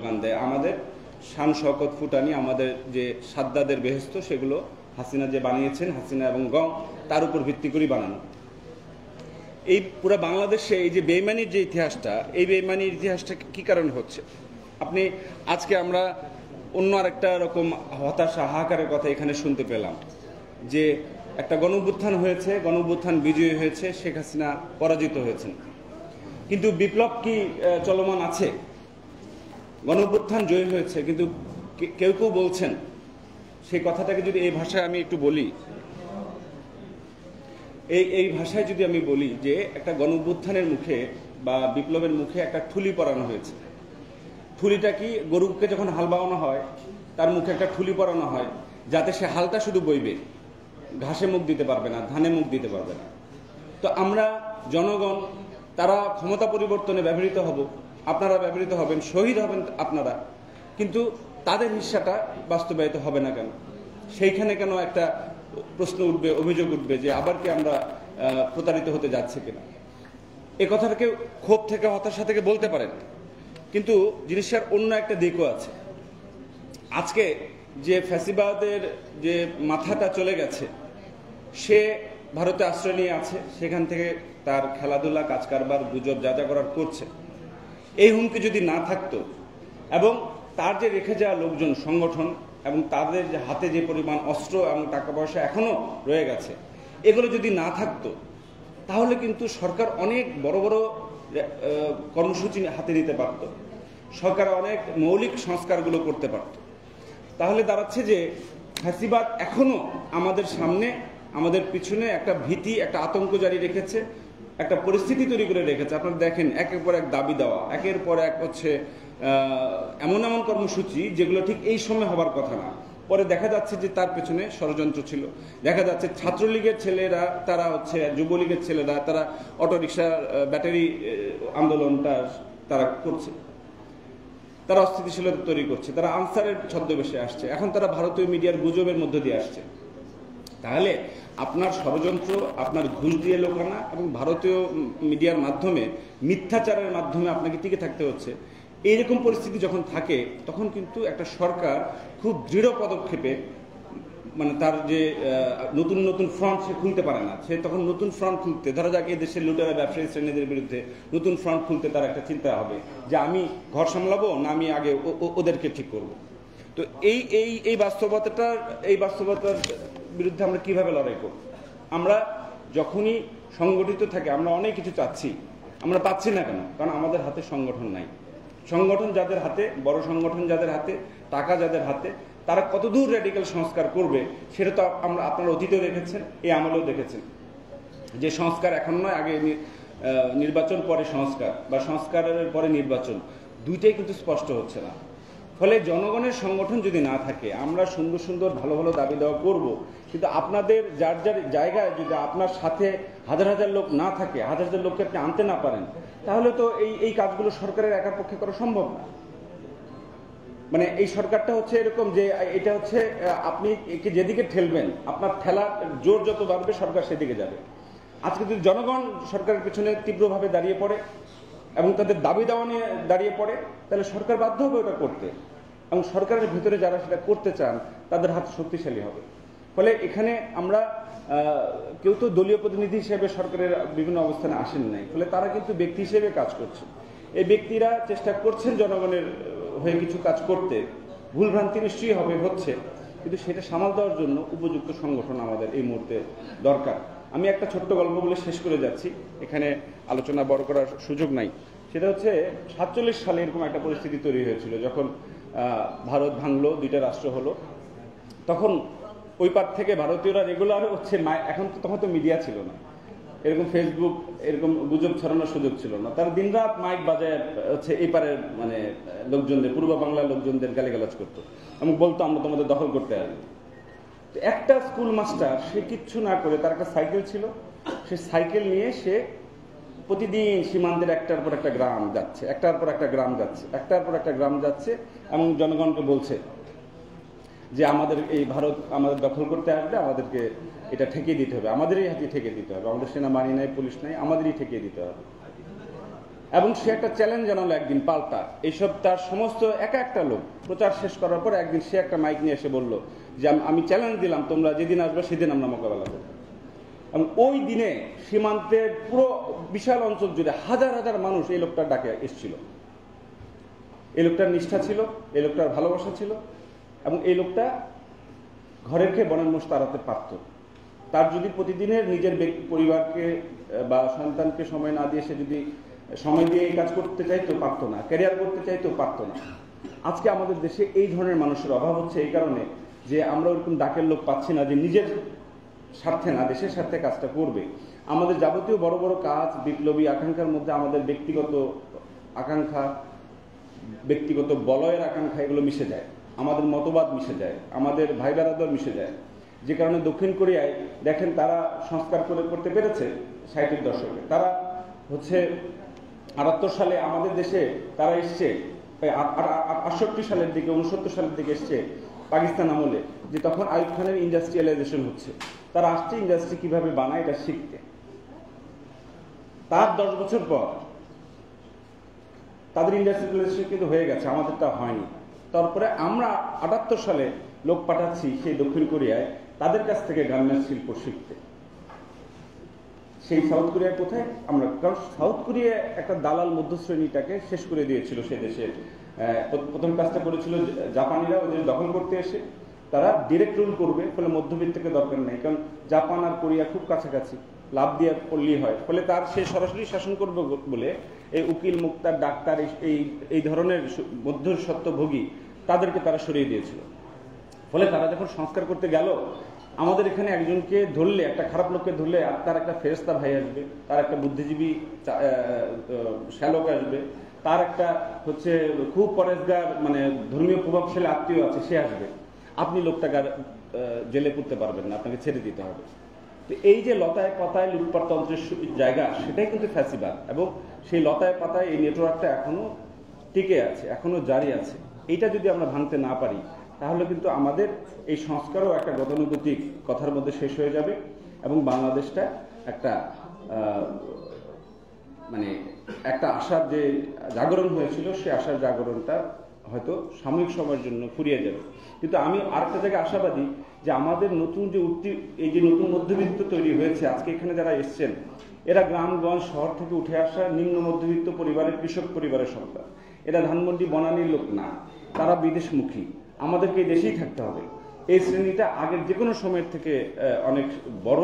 যোগান দেয়। আমাদের শান শওকত ফুটানি, আমাদের যে সাদ্দাদের বেহেস্ত, সেগুলো হাসিনা যে বানিয়েছেন, হাসিনা এবং গং, তার উপর ভিত্তি করেই বানানো। এই পুরো বাংলাদেশে এই যে বেইমানির যে ইতিহাসটা, এই বেইমানির ইতিহাসটা কী কারণে হচ্ছে? আপনি আজকে আমরা অন্য আরেকটা রকম হতাশা, হাহাকারের কথা এখানে শুনতে পেলাম যে একটা গণঅভ্যুত্থান হয়েছে, গণঅভ্যুত্থান বিজয়ী হয়েছে, শেখ হাসিনা পরাজিত হয়েছেন, কিন্তু বিপ্লব কি চলমান আছে? গণঅভ্যুত্থান জয়ী হয়েছে, কিন্তু কেউ কেউ বলছেন, সেই কথাটাকে যদি এই ভাষায় আমি একটু বলি, এই ভাষায় যদি আমি বলি যে একটা গণঅভ্যুত্থানের মুখে বা বিপ্লবের মুখে একটা ঠুলি পরানো হয়েছে। ঠুলিটা কি? গরুকে যখন হাল বাওয়ানো হয় তার মুখে একটা ঠুলি পরানো হয়, যাতে সে হালটা শুধু বইবে, ঘাসে মুখ দিতে পারবে না, ধানে মুখ দিতে পারবে না। তো আমরা জনগণ, তারা ক্ষমতা পরিবর্তনে ব্যবহৃত হব, আপনারা ব্যবহৃত হবেন, শহীদ হবেন আপনারা, কিন্তু তাদের হিস্সাটা বাস্তবায়িত হবে না কেন? সেইখানে কেন একটা প্রশ্ন উঠবে, অভিযোগ উঠবে যে আবার কি আমরা প্রতারিত হতে যাচ্ছে কিনা? এ কথাটাকে ক্ষোভ থেকে, হতাশা থেকে বলতে পারেন, কিন্তু জিনিসটার অন্য একটা দিকও আছে। আজকে যে ফ্যাসিবাদের যে মাথাটা চলে গেছে, সে ভারতে আশ্রয় নিয়ে আছে, সেখান থেকে তার খেলাধুলা, কাজকারবার, গুজব যা যা করার করছে। এই হুমকি যদি না থাকতো, এবং তার যে রেখে যাওয়া লোকজন, সংগঠন, এবং তাদের যে হাতে যে পরিমাণ অস্ত্র এবং টাকা পয়সা এখনো রয়ে গেছে, এগুলো যদি না থাকতো, তাহলে কিন্তু সরকার অনেক বড় বড় কর্মসূচি হাতে নিতে পারত, সরকার অনেক মৌলিক সংস্কারগুলো করতে পারত। তাহলে দাঁড়াচ্ছে যে ফ্যাসিবাদ এখনো আমাদের সামনে, আমাদের পিছনে একটা ভীতি, একটা আতঙ্ক জারি রেখেছে, একটা পরিস্থিতি তৈরি করে রেখেছে। আপনারা দেখেন, একের পর এক দাবি দেওয়া, একের পর এক হচ্ছে এমন এমন কর্মসূচি যেগুলো ঠিক এই সময় হবার কথা না। পরে দেখা যাচ্ছে যে তার পেছনে ষড়যন্ত্র ছিল। দেখা যাচ্ছে ছাত্রলীগের ছেলেরা, তারা হচ্ছে যুবলীগের ছেলেরা, তারা অটোরিকশা ব্যাটারি আন্দোলনটা তারা করছে, তারা অস্থিতিশীলতা তৈরি করছে, তারা আনসারের ছদ্মবেশে আসছে, এখন তারা ভারতীয় মিডিয়ার গুজবের মধ্য দিয়ে আসছে। তাহলে আপনার ষড়যন্ত্র, আপনার ঘুষ দিয়ে লোকানা এবং ভারতীয় মিডিয়ার মাধ্যমে, মিথ্যাচারের মাধ্যমে আপনাকে টিকে থাকতে হচ্ছে। এইরকম পরিস্থিতি যখন থাকে, তখন কিন্তু একটা সরকার খুব দৃঢ় পদক্ষেপে, মানে তার যে নতুন নতুন ফ্রন্ট সে খুলতে পারে না। সে তখন নতুন ফ্রন্ট খুলতে, ধরা যাক এই দেশের লুটেরা ব্যবসায়ী শ্রেণীদের বিরুদ্ধে নতুন ফ্রন্ট খুলতে তার একটা চিন্তা হবে যে আমি ঘর সামলাবো না আমি আগে ওদেরকে ঠিক করব। তো এই বাস্তবতার বিরুদ্ধে আমরা কিভাবে লড়াই করব? আমরা যখনই সংগঠিত থাকে, আমরা অনেক কিছু চাচ্ছি, আমরা পাচ্ছি না কেন? কারণ আমাদের হাতে সংগঠন নাই। সংগঠন যাদের হাতে, বড় সংগঠন যাদের হাতে, টাকা যাদের হাতে, তারা কতদূর র্যাডিক্যাল সংস্কার করবে সেটা তো আপনারা অতীতেও দেখেছেন, এই আমলেও দেখেছেন যে সংস্কার এখন নয়, আগে নির্বাচন, পরে সংস্কার, বা সংস্কারের পরে নির্বাচন, দুইটাই কিন্তু স্পষ্ট হচ্ছে না। ফলে জনগণের সংগঠন যদি না থাকে, আমরা সুন্দর সুন্দর ভালো ভালো দাবি দেওয়া করব, কিন্তু আপনাদের যার যার জায়গায় যদি আপনার সাথে হাজার হাজার লোক না থাকে, হাজার হাজার লোককে আপনি আনতে না পারেন, তাহলে তো এই কাজগুলো সরকারের একার পক্ষে করা সম্ভব না। মানে এই সরকারটা হচ্ছে এরকম যে এটা হচ্ছে আপনি একে যেদিকে ঠেলবেন, আপনার ঠেলার জোর যত বাড়বে সরকার সেদিকে যাবে। আজকে যদি জনগণ সরকারের পেছনে তীব্রভাবে দাঁড়িয়ে পড়ে এবং তাদের দাবি দেওয়া নিয়ে দাঁড়িয়ে পড়ে, তাহলে সরকার বাধ্য হবে ওটা করতে, এবং সরকারের ভিতরে যারা সেটা করতে চান তাদের হাত শক্তিশালী হবে। ফলে এখানে আমরা কেউ তো দলীয় প্রতিনিধি হিসেবে সরকারের বিভিন্ন অবস্থানে আসেন নাই, ফলে তারা কিন্তু ব্যক্তি হিসেবে কাজ করছে। এই ব্যক্তিরা চেষ্টা করছেন জনগণের হয়ে কিছু কাজ করতে, ভুলভ্রান্তি নিশ্চয়ই হচ্ছে, কিন্তু সেটা সামাল দেওয়ার জন্য উপযুক্ত সংগঠন আমাদের এই মুহূর্তে দরকার। আমি একটা ছোট্ট গল্প বলে শেষ করে যাচ্ছি, এখানে আলোচনা বড় করার সুযোগ নাই। সেটা হচ্ছে 47 সালে এরকম একটা পরিস্থিতি তৈরি হয়েছিল, যখন ভারত ভাঙলো, দুইটা রাষ্ট্র হলো। তখন ওই পার থেকে ভারতীয়রা রেগুলার হচ্ছে, এখন তো তখন তো মিডিয়া ছিল না, এরকম ফেসবুক, এরকম গুজব ছড়ানোর সুযোগ ছিল না, তারা দিনরাত মাইক বাজায় হচ্ছে এই পারের মানে লোকজনদের, পূর্ব বাংলার লোকজনদের গালিগালাজ করতো এবং বলতো আমরা তোমাদের দখল করতে আসবো। তো একটা স্কুল মাস্টার, সে কিচ্ছু না করে, তার একটা সাইকেল ছিল, সে সাইকেল নিয়ে সে প্রতিদিন সীমান্তের একটার পর একটা গ্রাম যাচ্ছে, একটার পর একটা গ্রাম যাচ্ছে, একটার পর একটা গ্রাম যাচ্ছে, এবং জনগণকে বলছে যে আমাদের এই ভারত আমাদের দখল করতে আসবে, আমাদেরকে এটা ঠেকিয়ে দিতে হবে, আমাদেরই হাতে ঠেকিয়ে দিতে হবে, আমাদের সেনাবাহিনী নাই, পুলিশ নাই, আমাদেরই ঠেকিয়ে দিতে হবে। এবং সে একটা চ্যালেঞ্জ জানালো একদিন পাল্টা। এইসব তার সমস্ত একটা লোক প্রচার শেষ করার পর একদিন সে একটা মাইক নিয়ে এসে বলল যে আমি চ্যালেঞ্জ দিলাম, তোমরা যেদিন আসবে সেদিন আমরা মোকাবেলা করব। এবং ওই দিনে সীমান্তের পুরো বিশাল অঞ্চল জুড়ে হাজার হাজার মানুষ এই লোকটার ডাকে এসেছিল। এই লোকটার নিষ্ঠা ছিল, এই লোকটার ভালোবাসা ছিল, এবং এই লোকটা ঘরের খেয়ে বনের মোষ তাড়াতে পারত। তার যদি প্রতিদিনের নিজের পরিবারকে বা সন্তানকে সময় না দিয়ে সে যদি সময় দিয়ে এই কাজ করতে চাইতো পারতো না, ক্যারিয়ার করতে চাইতো পারতো না। আজকে আমাদের দেশে এই ধরনের মানুষের অভাব হচ্ছে এই কারণে যে আমরা ওরকম ডাকের লোক পাচ্ছি না যে নিজের স্বার্থে না দেশের স্বার্থে কাজটা করবে। আমাদের যাবতীয় বড় বড় কাজ, বিপ্লবী আকাঙ্ক্ষার মধ্যে আমাদের ব্যক্তিগত আকাঙ্ক্ষা, ব্যক্তিগত বলয়ের আকাঙ্ক্ষা এগুলো মিশে যায়, আমাদের মতবাদ মিশে যায়, আমাদের ভাই বেরাদর মিশে যায়। যে কারণে দক্ষিণ কোরিয়ায় দেখেন তারা সংস্কার করতে পেরেছে 60-এর দশকে। তারা হচ্ছে 78 সালে আমাদের দেশে তারা এসছে, 68 সালের দিকে 69 সালের দিকে এসছে পাকিস্তান আমলে, যে তখন আইয়ুব খানের ইন্ডাস্ট্রিয়ালাইজেশন হচ্ছে। তারা আসছে ইন্ডাস্ট্রি কিভাবে বানায় এটা শিখতে। তার 10 বছর পর তাদের ইন্ডাস্ট্রিয়ালাইজেশন কিন্তু হয়ে গেছে, আমাদেরটা হয়নি। তারপরে আমরা 78 সালে লোক পাঠাচ্ছি সেই দক্ষিণ কোরিয়ায় তাদের কাছ থেকে গার্মেন্টস শিল্প শিখতে। সেই সাউথ কোরিয়ার কোথায় আমরা, কারণ সাউথ কোরিয়া একটা দালাল মধ্যশ্রেণীটাকে শেষ করে দিয়েছিল সে দেশের। প্রথম কাজটা করেছিল জাপানিরা, ওদের দখল করতে এসে তারা ডিরেক্ট রুল করবে, ফলে মধ্যবিত্তকে দরকার নেই, কারণ জাপান আর কোরিয়া খুব কাছাকাছি, লাভ দিয়ে পড়লেই হয়। ফলে তার সে সরাসরি শাসন করবে বলে এই উকিল, মুক্তার, ডাক্তার, এই ধরনের মধ্যস্বত্বভোগী তাদেরকে তারা সরিয়ে দিয়েছিল। ফলে তারা যখন সংস্কার করতে গেল, আমাদের এখানে একজনকে ধরলে, একটা খারাপ লোককে ধরলে তার একটা ফেরেশতা ভাই আসবে, তার একটা বুদ্ধিজীবী শ্যালক আসবে, তার একটা হচ্ছে খুব পরেশগার মানে ধর্মীয় প্রভাবশালী আত্মীয় আছে, সে আসবে। আপনি লোকটাকে জেলে পুরতে পারবেন না, আপনাকে ছেড়ে দিতে হবে। তো এই যে লতায় পাতায় লুটপাটতন্ত্রের জায়গা, সেটাই কিন্তু ফ্যাসিবাদ। এবং সেই লতায় পাতায় এই নেটওয়ার্কটা এখনো টিকে আছে, এখনো জারি আছে। এইটা যদি আমরা ভাঙতে না পারি তাহলে কিন্তু আমাদের এই সংস্কারও একটা গতানুগতিক কথার মধ্যে শেষ হয়ে যাবে, এবং বাংলাদেশটা একটা মানে একটা আশার যে জাগরণ হয়েছিল, সে আশার জাগরণটা হয়তো সাময়িক সময়ের জন্য ফুরিয়ে যাবে। কিন্তু আমি আরেকটা জায়গায় আশাবাদী যে আমাদের নতুন যে এই যে নতুন মধ্যবিত্ত তৈরি হয়েছে, আজকে এখানে যারা এসছেন, এরা গ্রামগঞ্জ শহর থেকে উঠে আসা নিম্ন মধ্যবিত্ত পরিবারের, কৃষক পরিবারের সন্তান। এরা ধানমন্ডি বনানীর লোক না, তারা বিদেশমুখী। আমাদেরকে এই দেশেই থাকতে হবে। এই শ্রেণীটা আগের যে কোনো সময়ের থেকে অনেক বড়।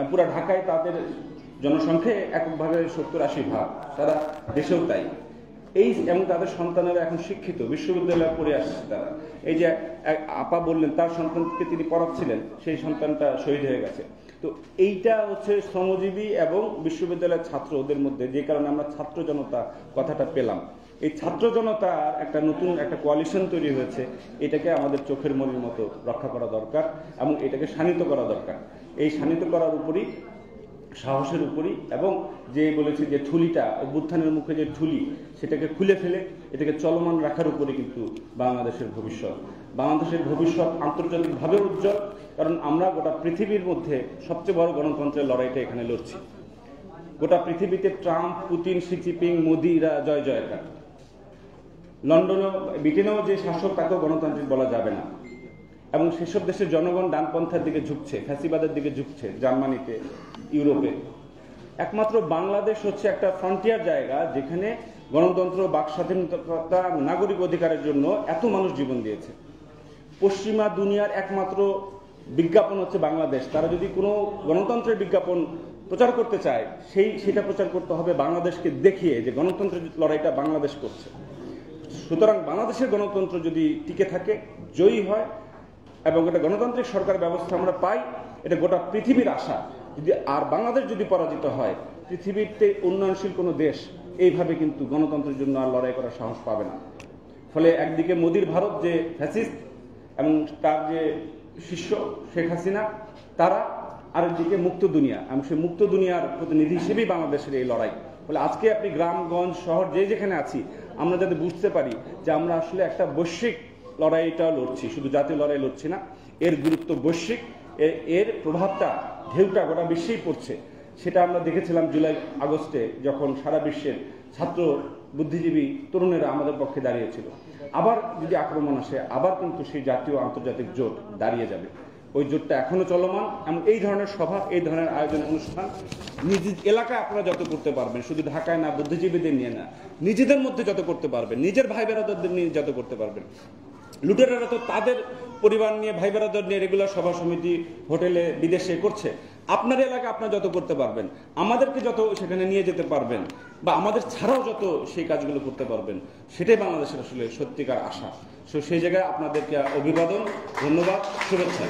পুরা ঢাকায় তাদের জনসংখ্যা এককভাবে 70-80 ভাগ, তারা দেশেও তাই। এবং তাদের সন্তানেরা এখন শিক্ষিত, বিশ্ববিদ্যালয়ে পড়ে আসছে তারা। এই যে আপা বললেন তার সন্তানকে তিনি পড়াচ্ছিলেন, সেই সন্তানটা শহীদ হয়ে গেছে। তো এইটা হচ্ছে শ্রমজীবী এবং বিশ্ববিদ্যালয়ের ছাত্র, ওদের মধ্যে যে কারণে আমরা ছাত্র জনতা কথাটা পেলাম। এই ছাত্র জনতার একটা নতুন একটা কোয়ালিশন তৈরি হয়েছে, এটাকে আমাদের চোখের মনির মতো রক্ষা করা দরকার এবং এটাকে শানিত করা দরকার। এই শানিত করার উপরই, সাহসের উপরই, এবং যে বলেছে যে ঠুলিটা, অভ্যুত্থানের মুখে যে ঠুলি, সেটাকে খুলে ফেলে এটাকে চলমান রাখার উপরে কিন্তু বাংলাদেশের ভবিষ্যৎ। বাংলাদেশের ভবিষ্যৎ আন্তর্জাতিকভাবে উজ্জ্বল, কারণ আমরা গোটা পৃথিবীর মধ্যে সবচেয়ে বড় গণতন্ত্রের লড়াইটা এখানে লড়ছি। গোটা পৃথিবীতে ট্রাম্প, পুতিন, শি জিনপিং, মোদিরা জয় জয়কার। লন্ডনেও, ব্রিটেনেও যে শাসক, তাকেও গণতান্ত্রিক বলা যাবে না। এবং সেসব দেশের জনগণ ডানপন্থার দিকে ঝুঁকছে, ফ্যাসিবাদের দিকে ঝুঁকছে, জার্মানিতে, ইউরোপে। একমাত্র বাংলাদেশ হচ্ছে একটা ফ্রন্টিয়ার জায়গা, যেখানে গণতন্ত্র, বাক স্বাধীনতা, নাগরিক অধিকারের জন্য এত মানুষ জীবন দিয়েছে। পশ্চিমা দুনিয়ার একমাত্র বিজ্ঞাপন হচ্ছে বাংলাদেশ। তারা যদি কোনো গণতন্ত্রের বিজ্ঞাপন প্রচার করতে চায়, সেটা প্রচার করতে হবে বাংলাদেশকে দেখিয়ে যে গণতন্ত্রের লড়াইটা বাংলাদেশ করছে। সুতরাং বাংলাদেশের গণতন্ত্র যদি টিকে থাকে, জয়ী হয় এবং একটা গণতান্ত্রিক সরকার ব্যবস্থা আমরা পাই, এটা গোটা পৃথিবীর আশা। আর বাংলাদেশ যদি পরাজিত হয়, পৃথিবীতে উন্নয়নশীল কোনো দেশ এইভাবে কিন্তু গণতন্ত্রের জন্য আর লড়াই করার সাহস পাবে না। ফলে একদিকে মোদির ভারত যে ফ্যাসিস্ট এবং তার যে শিষ্য শেখ হাসিনা, তারা, আরেকদিকে মুক্ত দুনিয়া, এবং সেই মুক্ত দুনিয়ার প্রতিনিধি হিসেবেই বাংলাদেশের এই লড়াই। ফলে আজকে আপনি গ্রামগঞ্জ শহর যেখানে আছি, আমরা যাতে বুঝতে পারি যে আমরা আসলে একটা বৈশ্বিক লড়াইটা লড়ছি, শুধু জাতীয় লড়াই লড়ছি না, এর গুরুত্ব বৈশ্বিক, এর প্রভাবটা, ঢেউটা গোটা বিশ্বেই পড়ছে। সেটা আমরা দেখেছিলাম জুলাই আগস্টে, যখন সারা বিশ্বের ছাত্র বুদ্ধিজীবী তরুণেরা আমাদের পক্ষে দাঁড়িয়েছিল। আবার যদি আক্রমণ আসে, আবার কিন্তু সেই জাতীয় আন্তর্জাতিক জোট দাঁড়িয়ে যাবে। ওই জোটটা এখনো চলমান, এবং এই ধরনের সভা, এই ধরনের আয়োজন অনুষ্ঠান নিজ এলাকায় আপনারা যত করতে পারবেন, শুধু ঢাকায় না, বুদ্ধিজীবীদের নিয়ে না, নিজেদের মধ্যে যত করতে পারবেন, নিজের ভাই বেরাদরদের নিয়ে যত করতে পারবেন। লুটেরারা তো তাদের পরিবার নিয়ে, ভাই বেরাদর নিয়ে রেগুলার সভা সমিতি হোটেলে বিদেশে করছে। আপনার এলাকা আপনার যত করতে পারবেন, আমাদেরকে যত সেখানে নিয়ে যেতে পারবেন, বা আমাদের ছাড়াও যত সেই কাজগুলো করতে পারবেন, সেটাই বাংলাদেশের আসলে সত্যিকার আশা। সেই জায়গায় আপনাদেরকে অভিবাদন, ধন্যবাদ, শুভেচ্ছা।